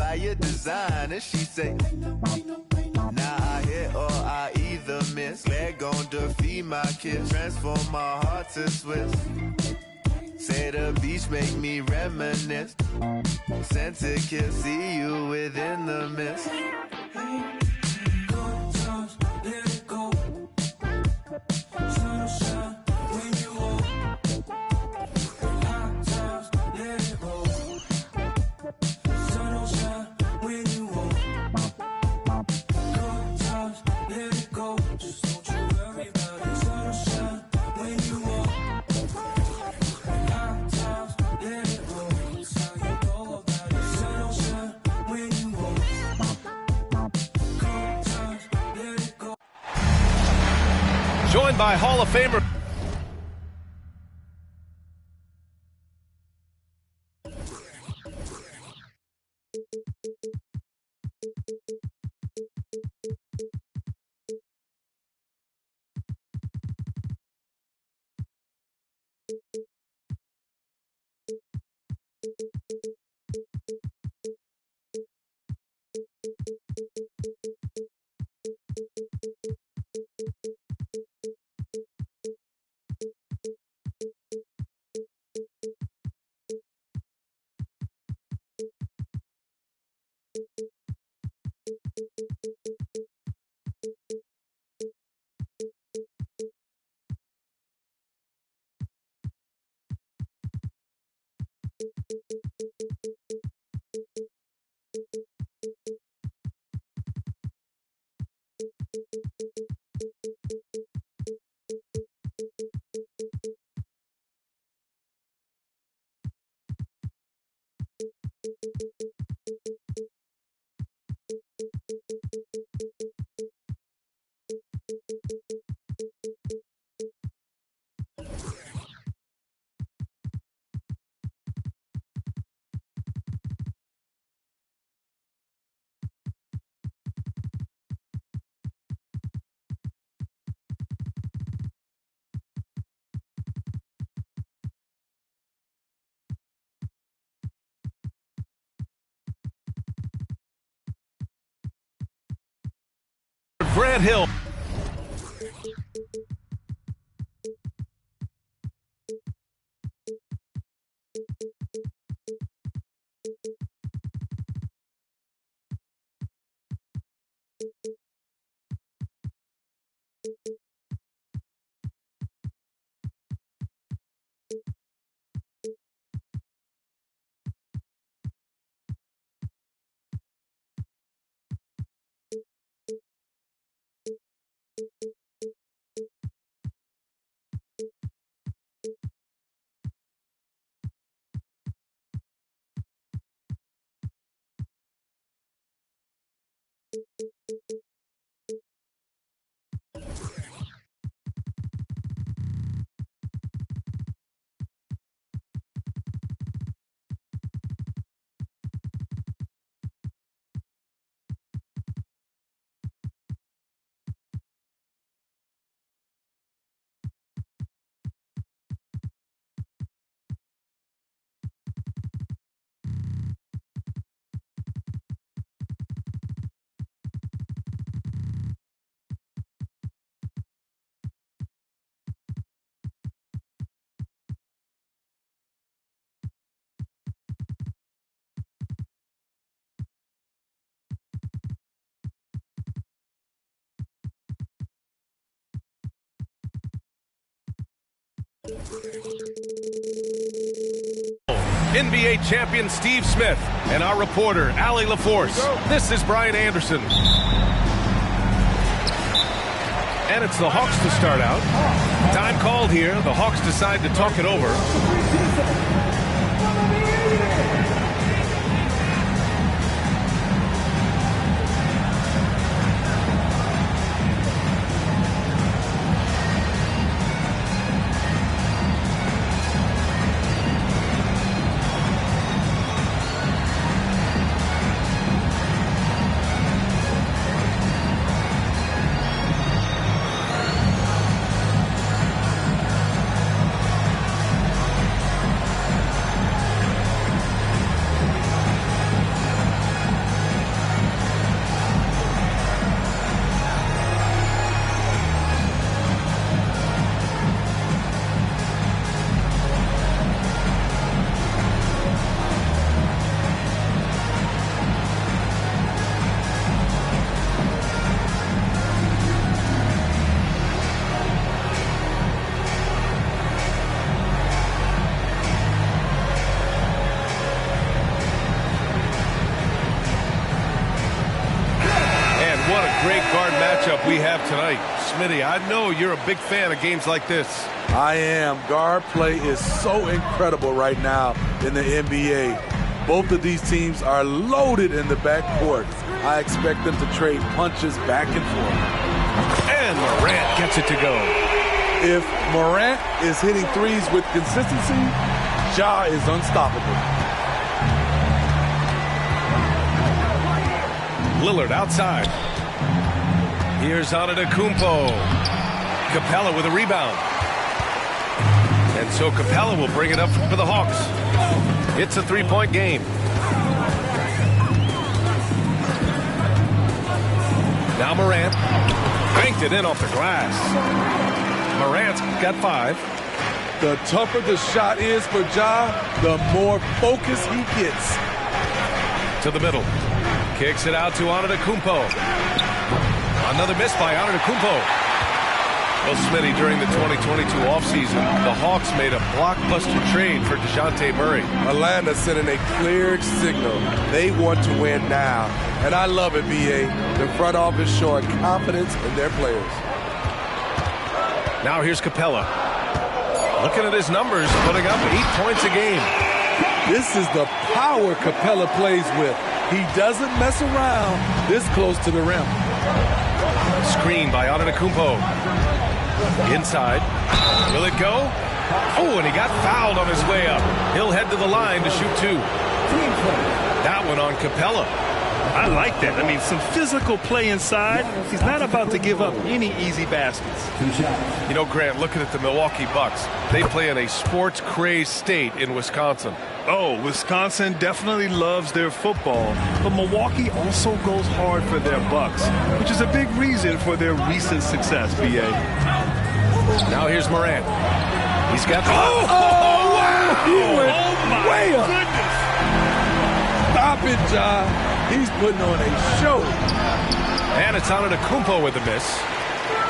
buy your design. And she say, nah, I hit or I either miss. Glad gon' defeat my kiss. Transform my heart to Swiss. Say the beach make me reminisce. Sent to kiss, see you within the mist. Good times, let it go. Sunshine when you walk. Hot times, let it roll. Sunshine when you walk. Good times, let it go. Just don't you worry about it. Sunshine when you walk. Hot times, let it roll. That's how you go about it. Sunshine when you walk. Good times, let it go. Joined by Hall of Famer Grant Hill. NBA champion Steve Smith and our reporter Allie LaForce. This is Brian Anderson. And it's the Hawks to start out. Time called here. The Hawks decide to talk it over. great guard matchup we have tonight. Smitty, I know you're a big fan of games like this. I am. Guard play is so incredible right now in the NBA. Both of these teams are loaded in the backcourt. I expect them to trade punches back and forth. And Morant gets it to go. If Morant is hitting threes with consistency, Ja is unstoppable. Lillard outside. Here's Antetokounmpo. Capella with a rebound. And so Capella will bring it up for the Hawks. It's a three-point game. Now Morant. Banked it in off the glass. Morant's got 5. The tougher the shot is for Ja, the more focus he gets. To the middle. Kicks it out to Antetokounmpo. Another miss by Antetokounmpo. Well, Smitty, during the 2022 offseason, the Hawks made a blockbuster trade for DeJounte Murray. Atlanta sending a clear signal. They want to win now. And I love it, B.A. The front office showing confidence in their players. Now here's Capella. Looking at his numbers, putting up 8 points a game. This is the power Capella plays with. He doesn't mess around this close to the rim. Screen by Antetokounmpo. Inside. Will it go? Oh, and he got fouled on his way up. He'll head to the line to shoot 2. That one on Capella. I like that. I mean, some physical play inside. He's not about to give up any easy baskets. You know, Grant, looking at the Milwaukee Bucks, they play in a sports-crazed state in Wisconsin. Oh, Wisconsin definitely loves their football, but Milwaukee also goes hard for their Bucks, which is a big reason for their recent success, B.A. Now here's Morant. He's got... Oh, wow! He went way up. Goodness. Stop it, Ja. He's putting on a show. And it's Antetokounmpo with the miss.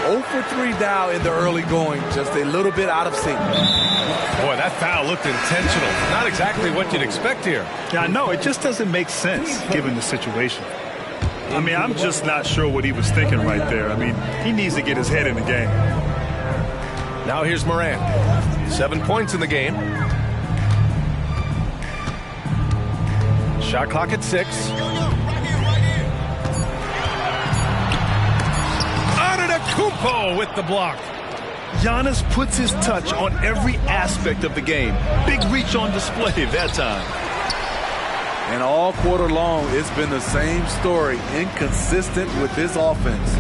0 for 3 now in the early going, just a little bit out of sync. Boy, that foul looked intentional. Not exactly what you'd expect here. Yeah, I know. It just doesn't make sense given the situation. I mean, I'm just not sure what he was thinking right there. I mean, he needs to get his head in the game. Now here's Morant. 7 points in the game. Shot clock at 6. Antetokounmpo with the block. Giannis puts his touch on every aspect of the game. Big reach on display that time. And all quarter long, it's been the same story, inconsistent with his offense.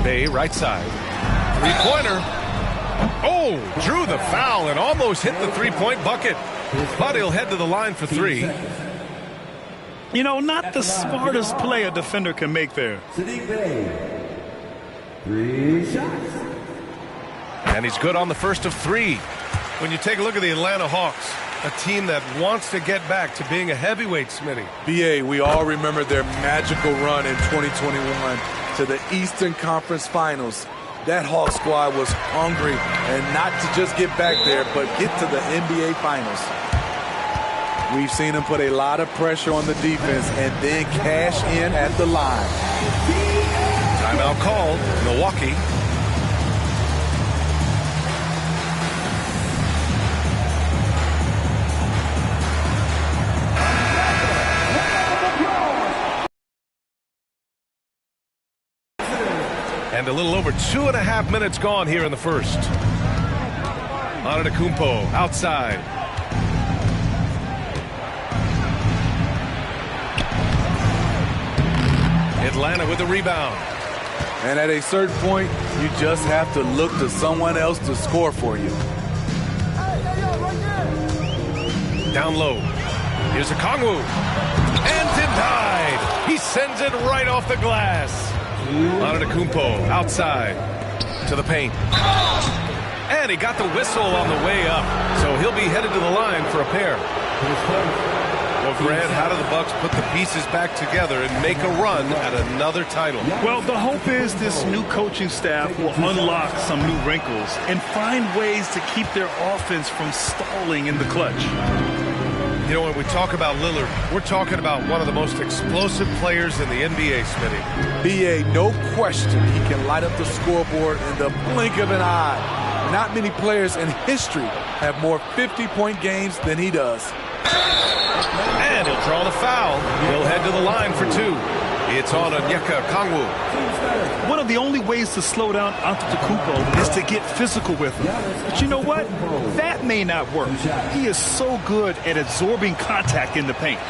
Bay, right side. Three-pointer. Oh, drew the foul and almost hit the three-point bucket. But he'll head to the line for 3. You know, not the smartest play a defender can make there. 3 shots. And he's good on the first of 3. When you take a look at the Atlanta Hawks, a team that wants to get back to being a heavyweight, Smitty. BA, we all remember their magical run in 2021 to the Eastern Conference Finals. That Hawks squad was hungry, and not to just get back there, but get to the NBA Finals. We've seen them put a lot of pressure on the defense and then cash in at the line. Timeout called, Milwaukee. And a little over 2.5 minutes gone here in the first. Antetokounmpo outside. Atlanta with the rebound. And at a certain point, you just have to look to someone else to score for you. Down low. Here's Okongwu. And denied. He sends it right off the glass. Antetokounmpo outside to the paint. And he got the whistle on the way up. So he'll be headed to the line for a pair. Well, Grant, how do the Bucks put the pieces back together and make a run at another title? Well, the hope is this new coaching staff will unlock some new wrinkles and find ways to keep their offense from stalling in the clutch. You know, when we talk about Lillard, we're talking about one of the most explosive players in the NBA, Smitty. B.A., no question he can light up the scoreboard in the blink of an eye. Not many players in history have more 50-point games than he does. And he'll draw the foul. He'll head to the line for two. It's on Onyeka Okongwu. One of the only ways to slow down Antetokounmpo is to get physical with him. But you know what? That may not work. He is so good at absorbing contact in the paint.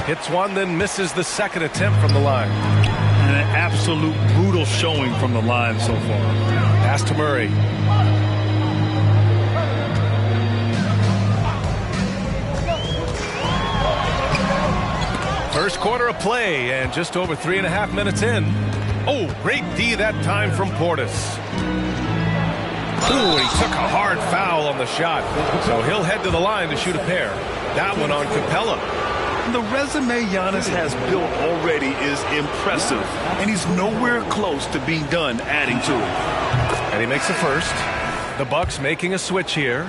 Hits one, then misses the second attempt from the line. And an absolute brutal showing from the line so far. Pass to Murray. First quarter of play, and just over 3.5 minutes in. Oh, great D that time from Portis. Ooh, he took a hard foul on the shot. So he'll head to the line to shoot a pair. That one on Capella. The resume Giannis has built already is impressive, and he's nowhere close to being done adding to it. And he makes the first. The Bucks making a switch here.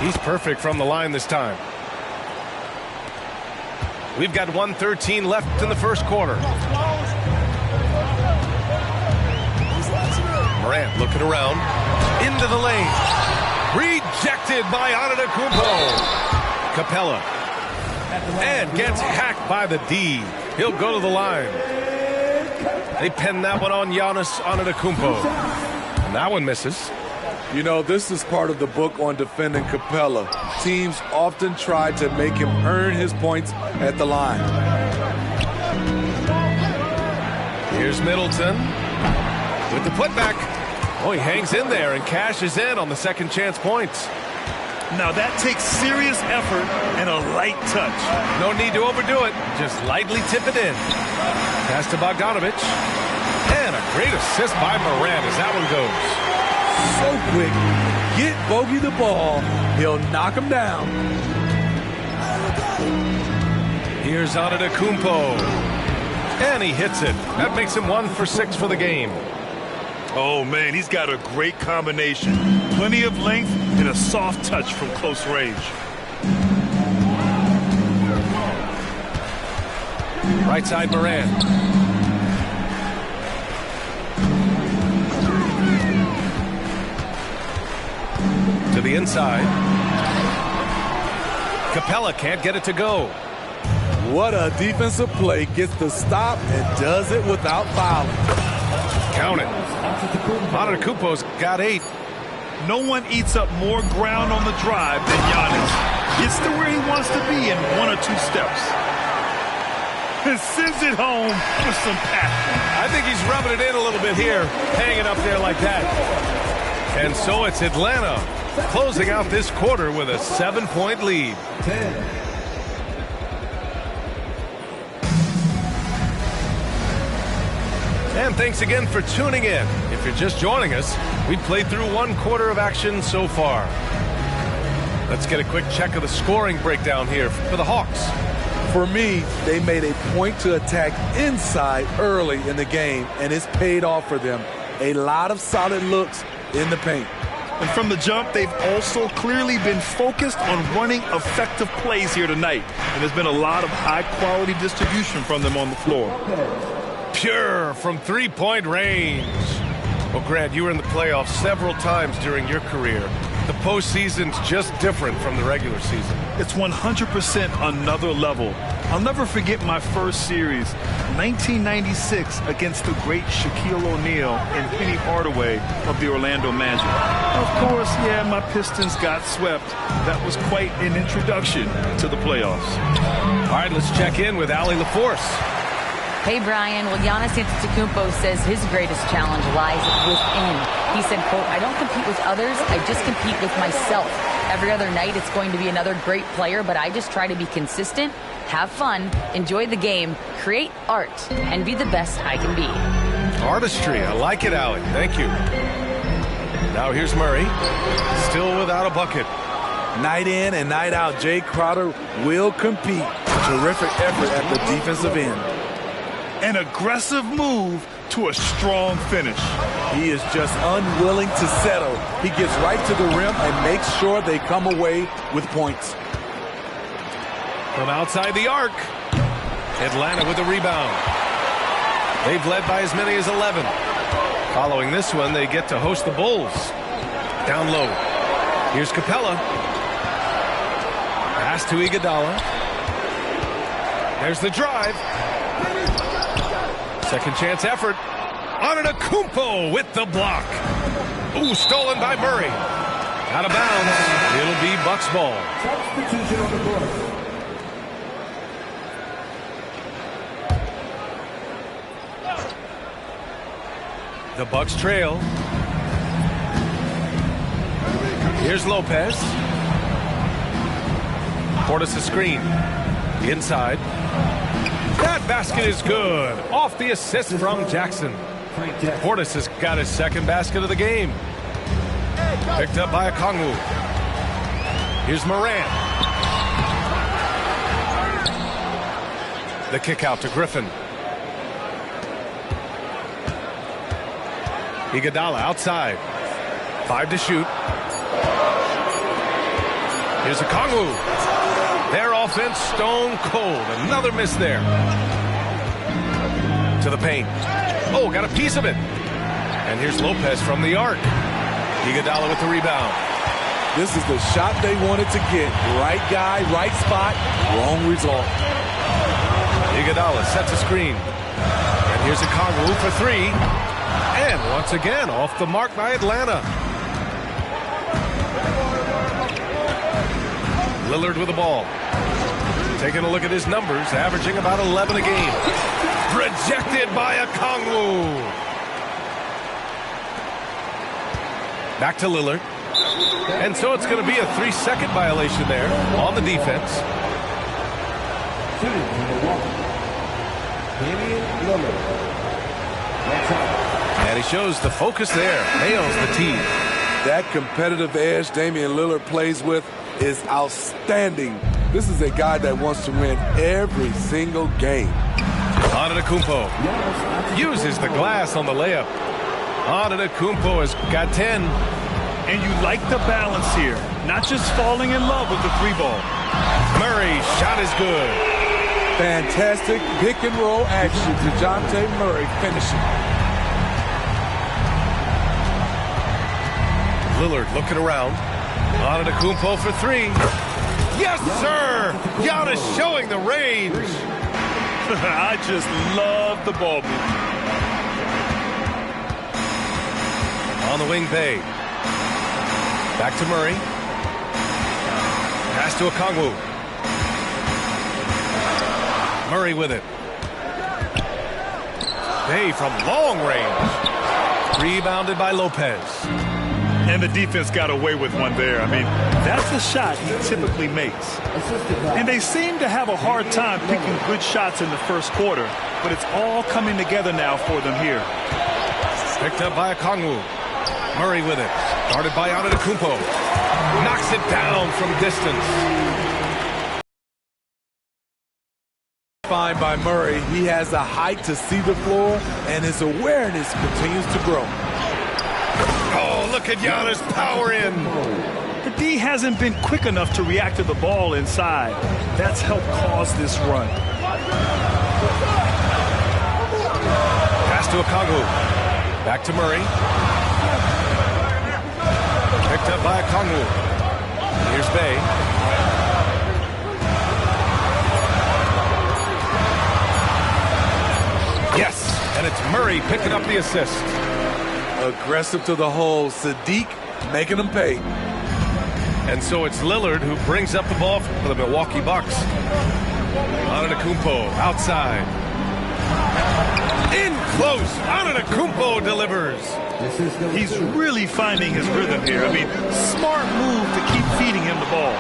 He's perfect from the line this time. We've got 1:13 left in the first quarter. Morant looking around. Into the lane. Rejected by Antetokounmpo. Capella. And gets hacked by the D. He'll go to the line. They pin that one on Giannis Antetokounmpo. And that one misses. You know, this is part of the book on defending Capella. Teams often try to make him earn his points at the line. Here's Middleton with the putback. Oh, he hangs in there and cashes in on the second chance points. Now that takes serious effort and a light touch. No need to overdo it. Just lightly tip it in. Pass to Bogdanovic. And a great assist by Morant as that one goes. So quick, get Bogey the ball, he'll knock him down. Here's Antetokounmpo. And he hits it. That makes him 1 for 6 for the game. Oh, man, he's got a great combination. Plenty of length and a soft touch from close range. Right side Morant. To the inside. Capella can't get it to go. What a defensive play. Gets the stop and does it without fouling. Count it. Antetokounmpo's got 8. No one eats up more ground on the drive than Giannis. Gets to where he wants to be in 1 or 2 steps. And sends it home with some passion. I think he's rubbing it in a little bit here, hanging up there like that. And so it's Atlanta closing out this quarter with a 7-point lead. And thanks again for tuning in. If you're just joining us, we played through 1 quarter of action so far. Let's get a quick check of the scoring breakdown here for the Hawks. For me, they made a point to attack inside early in the game, and it's paid off for them. A lot of solid looks in the paint. And from the jump, they've also clearly been focused on running effective plays here tonight. And there's been a lot of high-quality distribution from them on the floor. Pure from 3-point range. Well, Grant, you were in the playoffs several times during your career. The postseason's just different from the regular season. It's 100% another level. I'll never forget my first series, 1996, against the great Shaquille O'Neal and Penny Hardaway of the Orlando Magic. Of course, yeah, my Pistons got swept. That was quite an introduction to the playoffs. All right, let's check in with Allie LaForce. Hey, Brian. Well, Giannis Antetokounmpo says his greatest challenge lies within. He said, quote, "I don't compete with others. I just compete with myself. Every other night it's going to be another great player, but I just try to be consistent, have fun, enjoy the game, create art, and be the best I can be." Artistry. I like it, Allie. Thank you. Now here's Murray. Still without a bucket. Night in and night out, Jay Crowder will compete. Terrific effort at the defensive end. An aggressive move to a strong finish. He is just unwilling to settle. He gets right to the rim and makes sure they come away with points. From outside the arc, Atlanta with the rebound. They've led by as many as 11. Following this one, they get to host the Bulls. Down low. Here's Capella. Pass to Iguodala. There's the drive. Second chance effort. Antetokounmpo with the block. Ooh, stolen by Murray. Out of bounds. It'll be Bucks ball. Substitution on the court. The Bucks trail. Here's Lopez. Portis' screen. Inside. That basket is good. Off the assist from Jackson. Portis has got his second basket of the game. Picked up by Okongwu. Here's Morant. The kick out to Griffin. Iguodala outside. 5 to shoot. Here's Okongwu. Their offense stone cold. Another miss there. To the paint. Oh, got a piece of it. And here's Lopez from the arc. Iguodala with the rebound. This is the shot they wanted to get. Right guy, right spot, wrong result. Iguodala sets a screen. And here's Okongwu for 3. And once again, off the mark by Atlanta. Lillard with the ball. Taking a look at his numbers, averaging about 11 a game. Rejected by Okongwu. Back to Lillard. And so it's going to be a 3-second violation there on the defense. And he shows the focus there. Nails the tee. That competitive edge Damian Lillard plays with is outstanding. This is a guy that wants to win every single game. Antetokounmpo uses the glass on the layup. Antetokounmpo has got 10. And you like the balance here. Not just falling in love with the 3-ball. Murray's shot is good. Fantastic pick and roll action. DeJounte Murray finishing. Lillard looking around. Antetokounmpo for 3. Yes, sir! Giannis showing the range. I just love the ball movement. On the wing, Bay. Back to Murray. Pass to Okongwu. Murray with it. Bay from long range. Rebounded by Lopez. And the defense got away with one there. I mean, that's a shot he typically makes. And they seem to have a hard time picking good shots in the first quarter, but it's all coming together now for them here. Picked up by Okongwu. Murray with it. Guarded by Antetokounmpo. Knocks it down from distance. Fine by Murray. He has the height to see the floor, and his awareness continues to grow. Oh, look at Giannis power in. The D hasn't been quick enough to react to the ball inside. That's helped cause this run. Pass to Okongwu. Back to Murray. Picked up by Okongwu. Here's Bay. Yes, and it's Murray picking up the assist. Aggressive to the hole. Sadiq making them pay. And so it's Lillard who brings up the ball for the Milwaukee Bucks. Antetokounmpo outside. In close. Antetokounmpo delivers. He's really finding his rhythm here. I mean, smart move to keep feeding him the ball.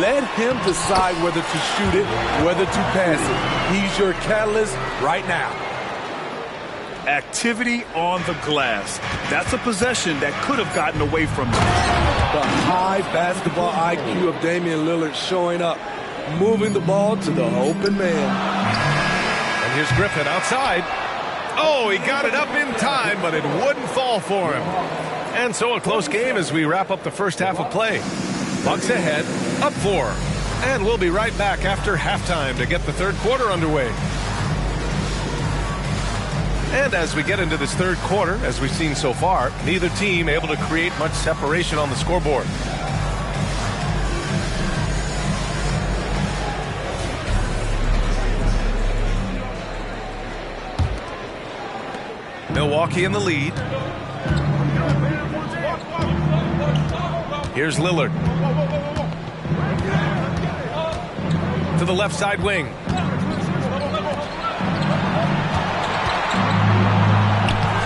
Let him decide whether to shoot it, whether to pass it. He's your catalyst right now. Activity on the glass. That's a possession that could have gotten away from him. The high basketball IQ of Damian Lillard showing up, moving the ball to the open man. And here's Griffin outside. Oh, he got it up in time, but it wouldn't fall for him. And so a close game as we wrap up the first half of play. Bucks ahead, up 4. And we'll be right back after halftime to get the third quarter underway. And as we get into this third quarter, as we've seen so far, neither team able to create much separation on the scoreboard. Milwaukee in the lead. Here's Lillard. To the left side wing.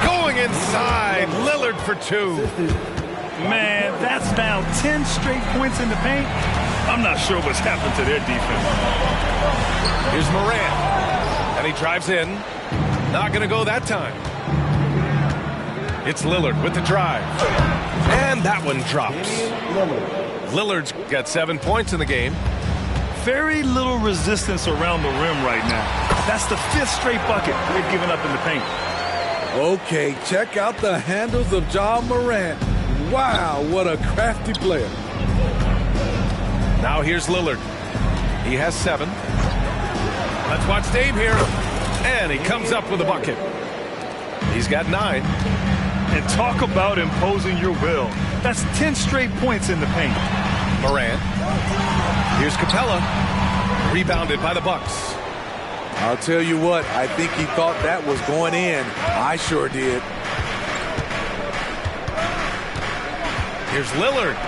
Going inside. Lillard for 2. Man, that's now 10 straight points in the paint. I'm not sure what's happened to their defense. Here's Morant. And he drives in. Not going to go that time. It's Lillard with the drive. And that one drops. Lillard's got 7 points in the game. Very little resistance around the rim right now. That's the 5th straight bucket they've given up in the paint. Okay, check out the handles of Ja Morant. Wow, what a crafty player. Now here's Lillard. He has 7. Let's watch Dame here. And he comes up with a bucket. He's got 9. And talk about imposing your will. That's 10 straight points in the paint. Morant. Here's Capella. Rebounded by the Bucks. I'll tell you what, I think he thought that was going in. I sure did. Here's Lillard.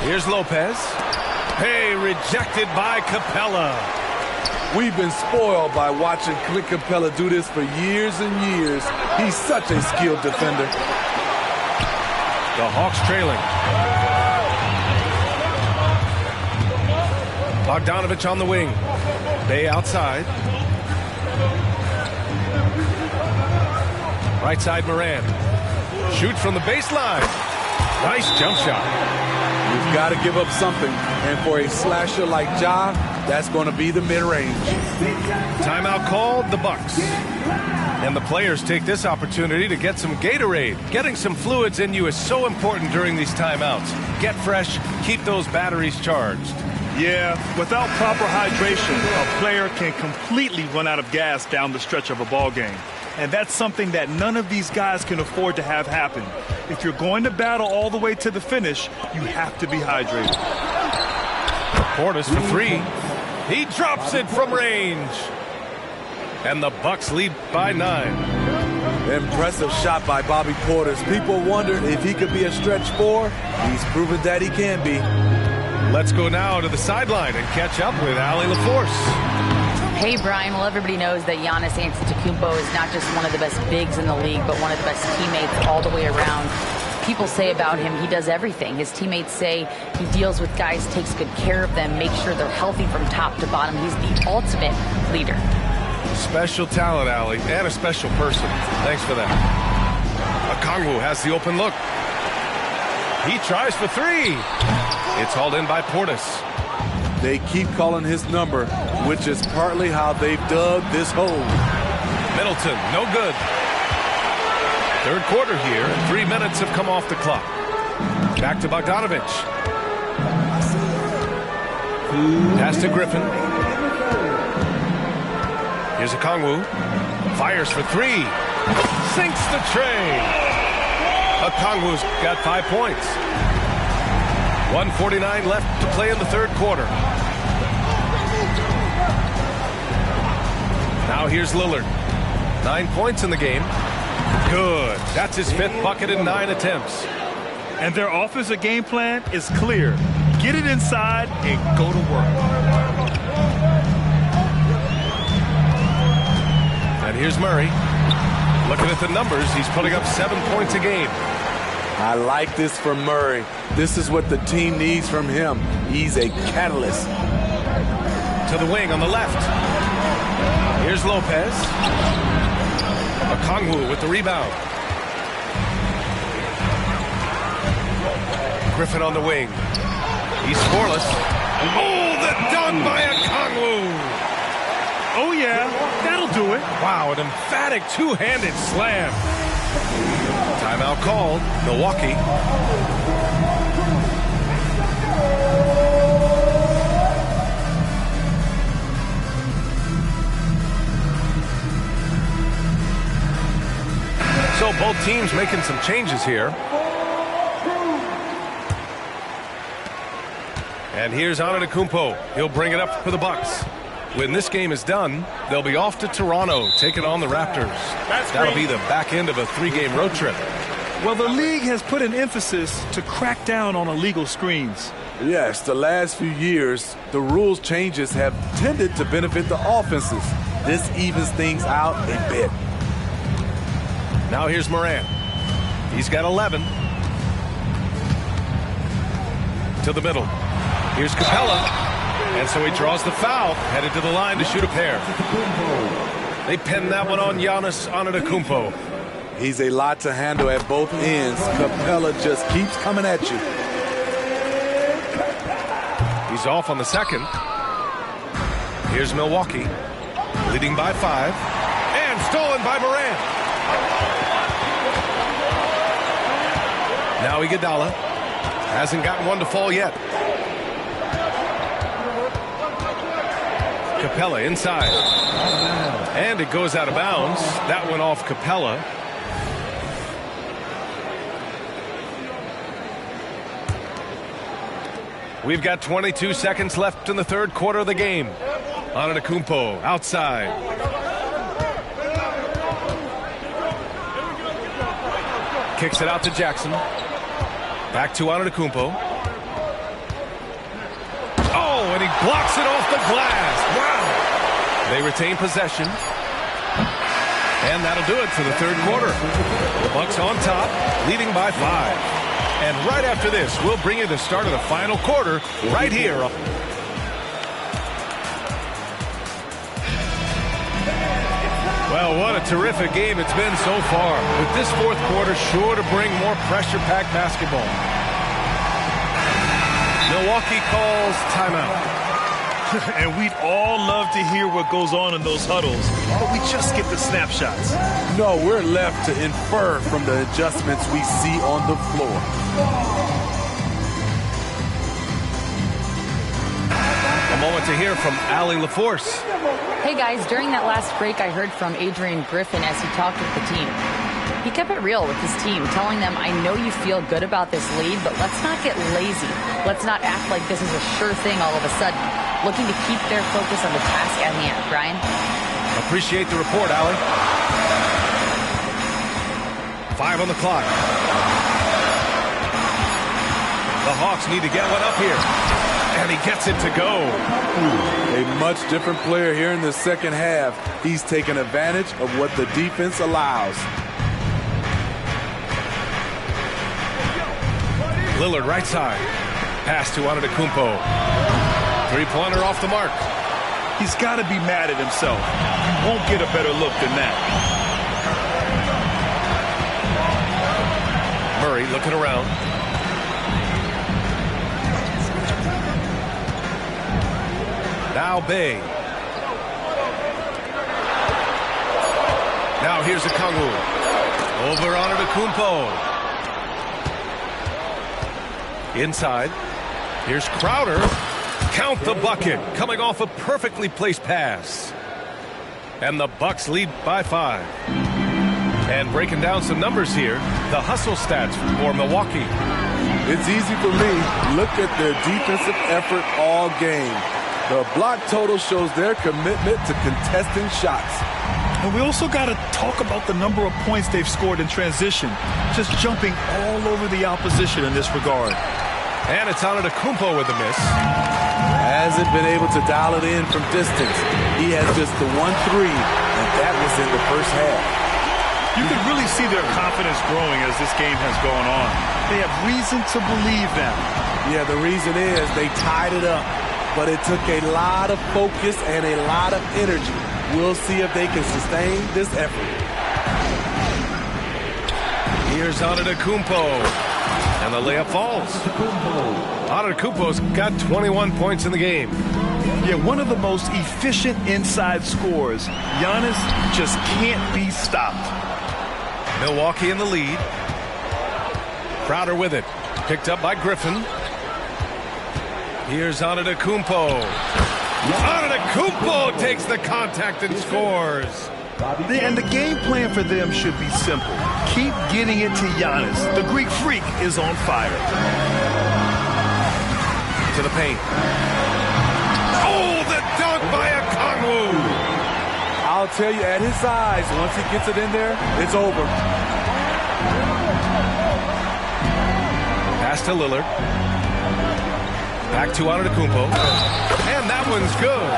Here's Lopez. Hey, rejected by Capella. We've been spoiled by watching Clint Capella do this for years and years. He's such a skilled defender. The Hawks trailing. Bogdanovich on the wing. Bay outside. Right side Morant. Shoots from the baseline. Nice jump shot. You've got to give up something. And for a slasher like Ja, that's going to be the mid-range. Timeout called, the Bucks. And the players take this opportunity to get some Gatorade. Getting some fluids in you is so important during these timeouts. Get fresh, keep those batteries charged. Yeah, without proper hydration, a player can completely run out of gas down the stretch of a ball game. And that's something that none of these guys can afford to have happen. If you're going to battle all the way to the finish, you have to be hydrated. Portis for 3. He drops it from range. And the Bucks lead by 9. Impressive shot by Bobby Portis. People wondered if he could be a stretch 4. He's proven that he can be. Let's go now to the sideline and catch up with Allie LaForce. Hey, Brian. Well, everybody knows that Giannis Antetokounmpo is not just one of the best bigs in the league, but one of the best teammates all the way around. People say about him, he does everything. His teammates say he deals with guys, takes good care of them, makes sure they're healthy from top to bottom. He's the ultimate leader. Special talent, Allie, and a special person. Thanks for that. Okongwu has the open look. He tries for 3. It's hauled in by Portis. They keep calling his number, which is partly how they've dug this hole. Middleton, no good. Third quarter here, and 3 minutes have come off the clock. Back to Bogdanovich. Pass to Griffin. Here's Okongwu. Fires for 3. Sinks the tray. Okongwu's got 5 points. 1:49 left to play in the third quarter. Now here's Lillard. 9 points in the game. Good. That's his 5th bucket in 9 attempts. And their offensive game plan is clear. Get it inside and go to work. And here's Murray. Looking at the numbers, he's putting up 7 points a game. I like this for Murray. This is what the team needs from him. He's a catalyst. To the wing on the left. Here's Lopez. Okongwu with the rebound. Griffin on the wing. He's scoreless. Oh, the dunk by Okongwu. Oh, yeah. That'll do it. Wow, an emphatic two-handed slam. Timeout called. Milwaukee. So both teams making some changes here. And here's Antetokounmpo. He'll bring it up for the Bucks. When this game is done, they'll be off to Toronto, taking on the Raptors. That'll be the back end of a 3-game road trip. Well, the league has put an emphasis to crack down on illegal screens. Yes, the last few years, the rules changes have tended to benefit the offenses. This evens things out a bit. Now here's Morant. He's got 11. To the middle. Here's Capella. And so he draws the foul, headed to the line to shoot a pair. They pin that one on Giannis Antetokounmpo. He's a lot to handle at both ends. Capella just keeps coming at you. He's off on the second. Here's Milwaukee, leading by 5. And stolen by Morant. Now Iguodala hasn't gotten one to fall yet. Capella inside. And it goes out of bounds. That went off Capella. We've got 22 seconds left in the third quarter of the game. Antetokounmpo outside. Kicks it out to Jackson. Back to Antetokounmpo. Oh, and he blocks it off the glass. Wow. They retain possession. And that'll do it for the third quarter. The Bucks on top, leading by 5. And right after this, we'll bring you the start of the final quarter right here. Well, what a terrific game it's been so far. With this fourth quarter sure to bring more pressure-packed basketball. Milwaukee calls timeout. And we'd all love to hear what goes on in those huddles, but we just get the snapshots. No, we're left to infer from the adjustments we see on the floor. A moment to hear from Allie LaForce. Hey guys, during that last break I heard from Adrian Griffin as he talked with the team. He kept it real with his team, telling them, I know you feel good about this lead, but let's not get lazy. Let's not act like this is a sure thing all of a sudden. Looking to keep their focus on the task at hand. Brian? Appreciate the report, Allie. 5 on the clock. The Hawks need to get one up here. And he gets it to go. A much different player here in the second half. He's taken advantage of what the defense allows. Lillard right side. Pass to Antetokounmpo. Three-pointer off the mark. He's got to be mad at himself. You won't get a better look than that. Murray looking around. Now Bay. Now here's Okongwu. Over Antetokounmpo. Inside. Here's Crowder. Count the bucket. Coming off a perfectly placed pass. And the Bucks lead by 5. And breaking down some numbers here, the hustle stats for Milwaukee. It's easy for me. Look at their defensive effort all game. The block total shows their commitment to contesting shots. And we also got to talk about the number of points they've scored in transition, just jumping all over the opposition in this regard. And it's Antetokounmpo with the miss. Hasn't been able to dial it in from distance. He has just the 1-3, and that was in the first half. You can really see their confidence growing as this game has gone on. They have reason to believe that. Yeah, the reason is they tied it up, but it took a lot of focus and a lot of energy. We'll see if they can sustain this effort. Here's Antetokounmpo. And the layup falls. Antetokounmpo's got 21 points in the game. Yeah, one of the most efficient inside scorers. Giannis just can't be stopped. Milwaukee in the lead. Crowder with it. Picked up by Griffin. Here's Antetokounmpo. Antetokounmpo takes the contact and scores. And the game plan for them should be simple. Keep getting it to Giannis. The Greek Freak is on fire. To the paint. Oh, the dunk by Okongwu. I'll tell you, at his size, once he gets it in there, it's over. Pass to Lillard. Back to Antetokounmpo. And that one's good.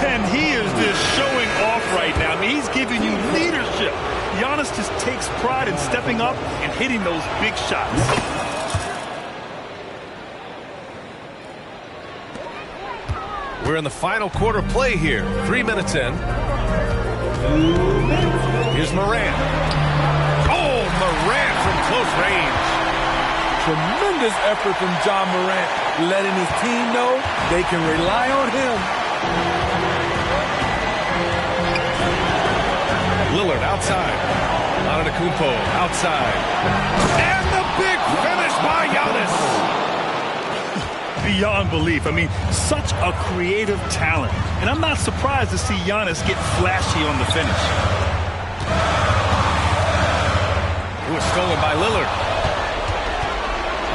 And he is just showing off right now. I mean, he's giving you leadership. Giannis just takes pride in stepping up and hitting those big shots. We're in the final quarter play here. 3 minutes in. Here's Morant. Oh, Morant from close range. Tremendous effort from John Morant, letting his team know they can rely on him. Lillard outside. Antetokounmpo outside. And the big finish by Giannis. Beyond belief. I mean, such a creative talent. And I'm not surprised to see Giannis get flashy on the finish. It was stolen by Lillard.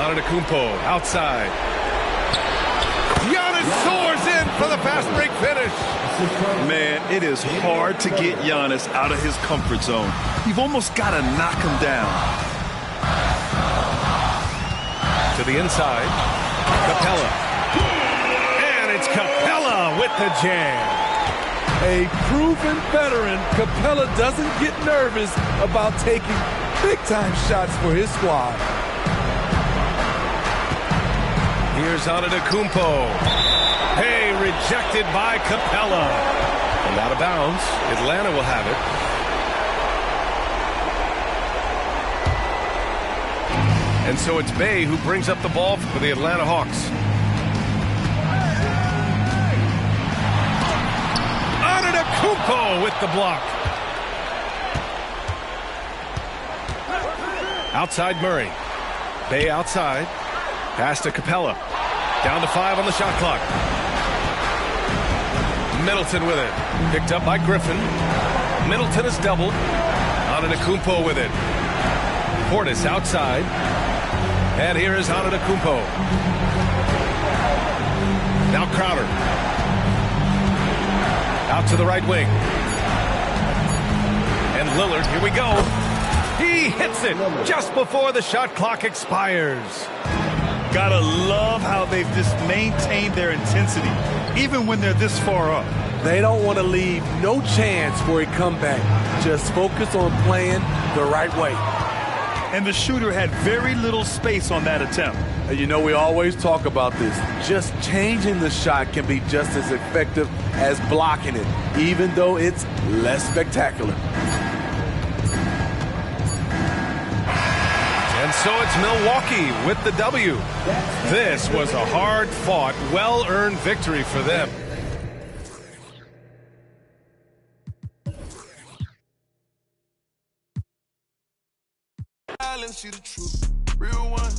Antetokounmpo outside. Giannis soars in for the fast break finish. Man, it is hard to get Giannis out of his comfort zone. You've almost got to knock him down. To the inside. Capella. And it's Capella with the jam. A proven veteran, Capella doesn't get nervous about taking big-time shots for his squad. Here's Antetokounmpo. Hey, rejected by Capella. And out of bounds. Atlanta will have it. And so it's Bey who brings up the ball for the Atlanta Hawks. Antetokounmpo with the block. Outside Murray. Bey outside. Pass to Capella. Down to 5 on the shot clock. Middleton with it. Picked up by Griffin. Middleton is doubled. Antetokounmpo with it. Portis outside. And here is Antetokounmpo. Now Crowder. Out to the right wing. And Lillard, here we go. He hits it just before the shot clock expires. Gotta love how they've just maintained their intensity, even when they're this far up. They don't want to leave no chance for a comeback. Just focus on playing the right way. And the shooter had very little space on that attempt. You know, we always talk about this. Just changing the shot can be just as effective as blocking it, even though it's less spectacular. And so it's Milwaukee with the W. This was a hard-fought, well-earned victory for them. See the truth, real one.